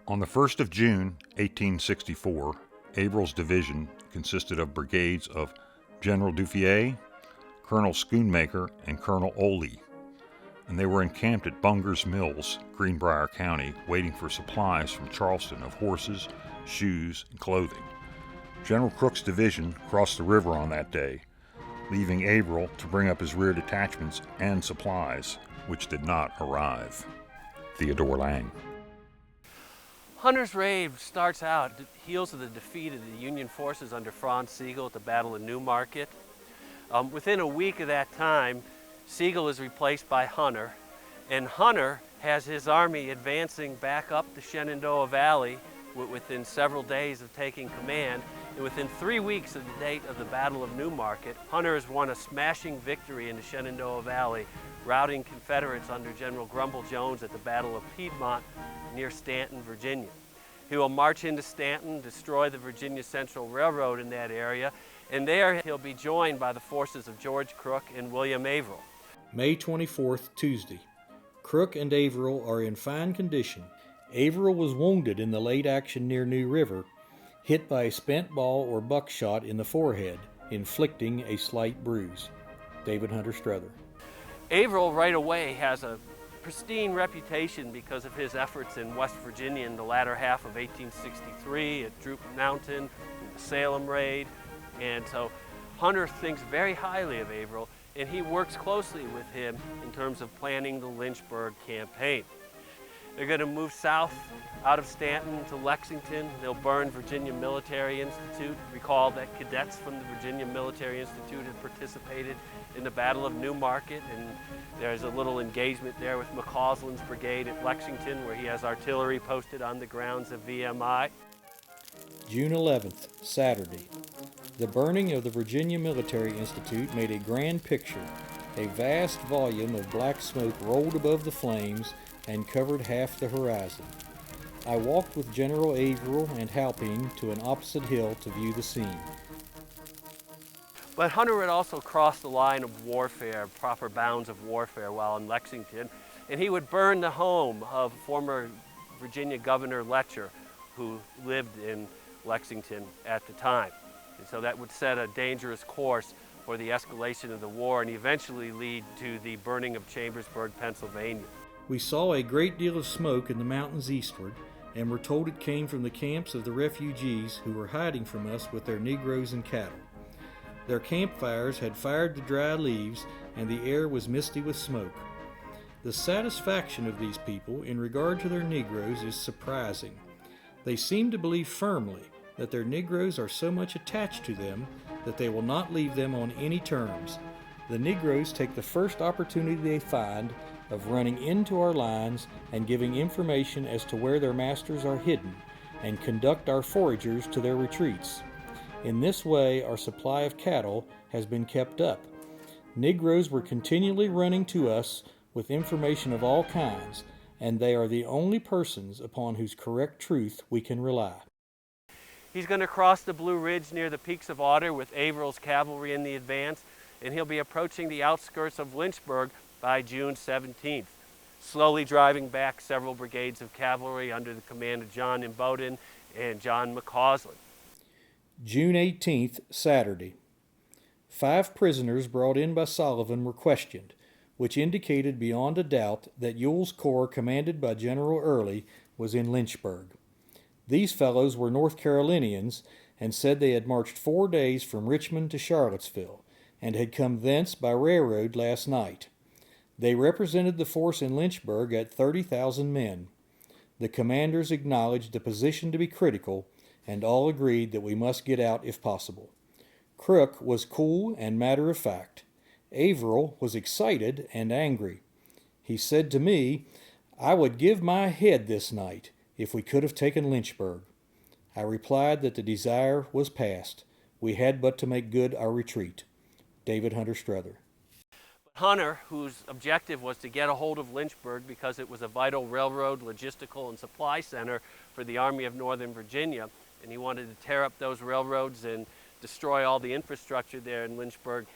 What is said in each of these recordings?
On the 1st of June, 1864, Averell's division consisted of brigades of General Duffier, Colonel Schoonmaker, and Colonel Oley, and they were encamped at Bunger's Mills, Greenbrier County, waiting for supplies from Charleston of horses, shoes, and clothing. General Crook's division crossed the river on that day, leaving Averell to bring up his rear detachments and supplies, which did not arrive. Theodore Lang. Hunter's raid starts out at the heels of the defeat of the Union forces under Franz Sigel at the Battle of Newmarket. Within a week of that time, Sigel is replaced by Hunter, and Hunter has his army advancing back up the Shenandoah Valley within several days of taking command. And within 3 weeks of the date of the Battle of Newmarket, Hunter has won a smashing victory in the Shenandoah Valley, routing Confederates under General Grumble Jones at the Battle of Piedmont near Stanton, Virginia. He will march into Stanton, destroy the Virginia Central Railroad in that area, and there he'll be joined by the forces of George Crook and William Averell. May 24th, Tuesday. Crook and Averell are in fine condition. Averell was wounded in the late action near New River, hit by a spent ball or buckshot in the forehead, inflicting a slight bruise. David Hunter Strother. Averell right away has a pristine reputation because of his efforts in West Virginia in the latter half of 1863 at Droop Mountain, the Salem raid, and so Hunter thinks very highly of Averell, and he works closely with him in terms of planning the Lynchburg campaign. They're going to move south out of Stanton to Lexington. They'll burn Virginia Military Institute. Recall that cadets from the Virginia Military Institute had participated in the Battle of Newmarket, and there's a little engagement there with McCausland's brigade at Lexington, where he has artillery posted on the grounds of VMI. June 11th, Saturday. The burning of the Virginia Military Institute made a grand picture. A vast volume of black smoke rolled above the flames and covered half the horizon. I walked with General Averell and Halpine to an opposite hill to view the scene. But Hunter would also cross the line of warfare, proper bounds of warfare, while in Lexington, and he would burn the home of former Virginia Governor Letcher, who lived in Lexington at the time. And so that would set a dangerous course for the escalation of the war and eventually lead to the burning of Chambersburg, Pennsylvania. We saw a great deal of smoke in the mountains eastward, and were told it came from the camps of the refugees who were hiding from us with their Negroes and cattle. Their campfires had fired the dry leaves, and the air was misty with smoke. The satisfaction of these people in regard to their Negroes is surprising. They seem to believe firmly that their Negroes are so much attached to them that they will not leave them on any terms. The Negroes take the first opportunity they find of running into our lines and giving information as to where their masters are hidden, and conduct our foragers to their retreats. In this way, our supply of cattle has been kept up. Negroes were continually running to us with information of all kinds, and they are the only persons upon whose correct truth we can rely. He's going to cross the Blue Ridge near the Peaks of Otter with Averell's cavalry in the advance, and he'll be approaching the outskirts of Lynchburg by June 17th, slowly driving back several brigades of cavalry under the command of John Imboden and John McCausland. June 18th, Saturday. 5 prisoners brought in by Sullivan were questioned, which indicated beyond a doubt that Ewell's corps, commanded by General Early, was in Lynchburg. These fellows were North Carolinians, and said they had marched 4 days from Richmond to Charlottesville, and had come thence by railroad last night. They represented the force in Lynchburg at 30,000 men. The commanders acknowledged the position to be critical, and all agreed that we must get out if possible. Crook was cool and matter-of-fact. Averell was excited and angry. He said to me, "I would give my head this night if we could have taken Lynchburg." I replied that the desire was past. We had but to make good our retreat. David Hunter Strother. Hunter, whose objective was to get a hold of Lynchburg because it was a vital railroad, logistical, and supply center for the Army of Northern Virginia, and he wanted to tear up those railroads and destroy all the infrastructure there in Lynchburg,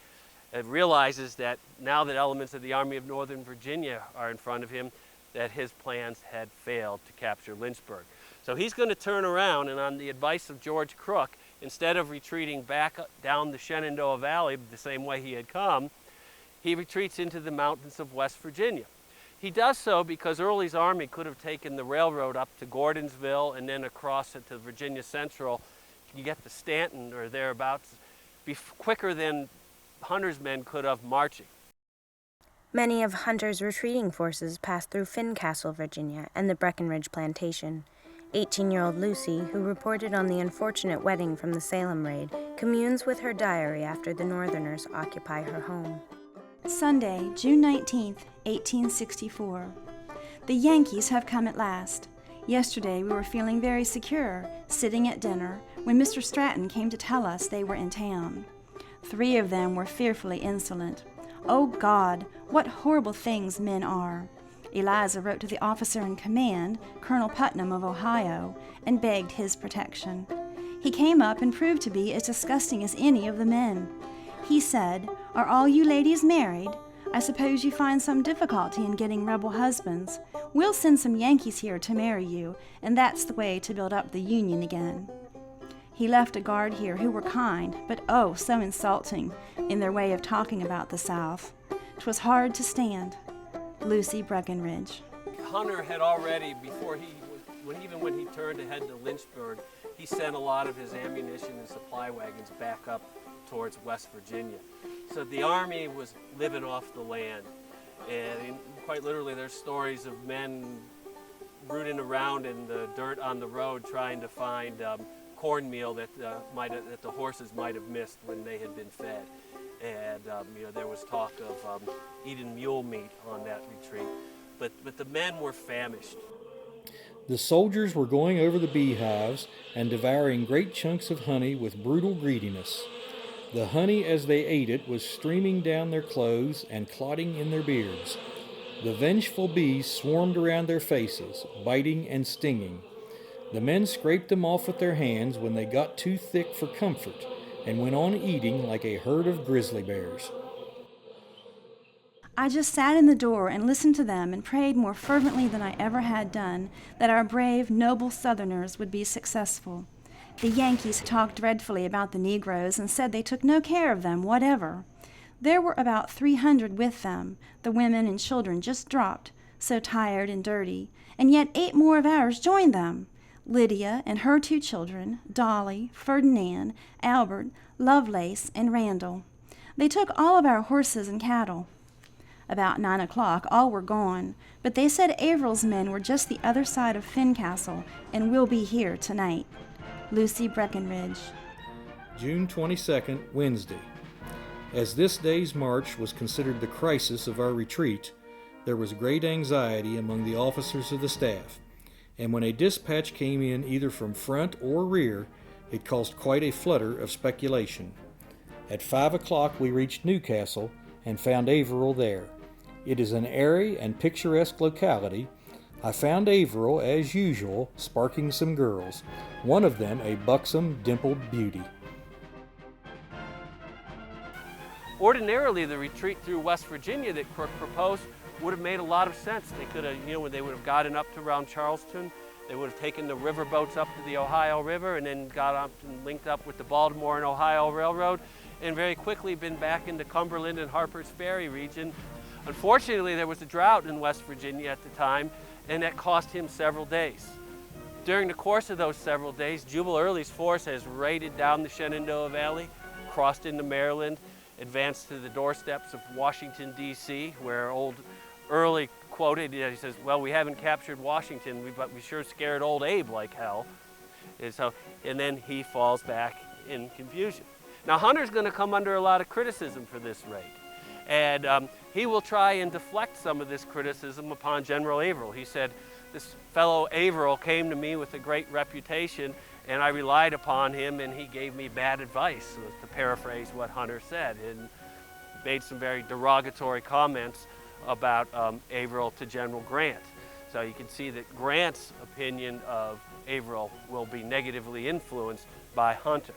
realizes that now that elements of the Army of Northern Virginia are in front of him, that his plans had failed to capture Lynchburg. So he's going to turn around, and on the advice of George Crook, instead of retreating back down the Shenandoah Valley the same way he had come, he retreats into the mountains of West Virginia. He does so because Early's army could have taken the railroad up to Gordonsville and then across it to Virginia Central. You get to Stanton or thereabouts quicker than Hunter's men could have marching. Many of Hunter's retreating forces passed through Fincastle, Virginia, and the Breckenridge plantation. 18-year-old Lucy, who reported on the unfortunate wedding from the Salem raid, communes with her diary after the Northerners occupy her home. Sunday, June 19th, 1864. The Yankees have come at last. Yesterday we were feeling very secure, sitting at dinner, when Mr. Stratton came to tell us they were in town. 3 of them were fearfully insolent. Oh God, what horrible things men are! Eliza wrote to the officer in command, Colonel Putnam of Ohio, and begged his protection. He came up and proved to be as disgusting as any of the men. He said, "Are all you ladies married? I suppose you find some difficulty in getting rebel husbands. We'll send some Yankees here to marry you, and that's the way to build up the Union again." He left a guard here who were kind, but oh, so insulting in their way of talking about the South. 'Twas hard to stand. Lucy Breckenridge. Hunter had already, even when he turned to head to Lynchburg, he sent a lot of his ammunition and supply wagons back up towards West Virginia. So the army was living off the land. And quite literally, there's stories of men rooting around in the dirt on the road trying to find cornmeal that the horses might have missed when they had been fed. And there was talk of eating mule meat on that retreat. But the men were famished. The soldiers were going over the beehives and devouring great chunks of honey with brutal greediness. The honey, as they ate it, was streaming down their clothes and clotting in their beards. The vengeful bees swarmed around their faces, biting and stinging. The men scraped them off with their hands when they got too thick for comfort, and went on eating like a herd of grizzly bears. I just sat in the door and listened to them and prayed more fervently than I ever had done that our brave, noble Southerners would be successful. The Yankees talked dreadfully about the Negroes and said they took no care of them whatever. There were about 300 with them. The women and children just dropped, so tired and dirty, and yet 8 more of ours joined them. Lydia and her 2 children, Dolly, Ferdinand, Albert, Lovelace, and Randall. They took all of our horses and cattle. About 9 o'clock, all were gone, but they said Averell's men were just the other side of Fincastle and will be here tonight. Lucy Breckenridge. June 22nd, Wednesday. As this day's march was considered the crisis of our retreat, there was great anxiety among the officers of the staff, and when a dispatch came in either from front or rear, it caused quite a flutter of speculation. At 5 o'clock we reached Newcastle and found Averell there. It is an airy and picturesque locality. I found Averell, as usual, sparking some girls, one of them a buxom, dimpled beauty. Ordinarily, the retreat through West Virginia that Crook proposed would have made a lot of sense. They could have, when they would have gotten up to around Charleston, they would have taken the river boats up to the Ohio River and then got up and linked up with the Baltimore and Ohio Railroad and very quickly been back into Cumberland and Harper's Ferry region. Unfortunately, there was a drought in West Virginia at the time, and that cost him several days. During the course of those several days, Jubal Early's force has raided down the Shenandoah Valley, crossed into Maryland, advanced to the doorsteps of Washington, D.C., where old Early quoted, he says, "Well, we haven't captured Washington, but we sure scared old Abe like hell." And then he falls back in confusion. Now, Hunter's going to come under a lot of criticism for this raid. And he will try and deflect some of this criticism upon General Averell. He said, "This fellow Averell came to me with a great reputation, and I relied upon him, and he gave me bad advice," to paraphrase what Hunter said, and made some very derogatory comments about Averell to General Grant. So you can see that Grant's opinion of Averell will be negatively influenced by Hunter.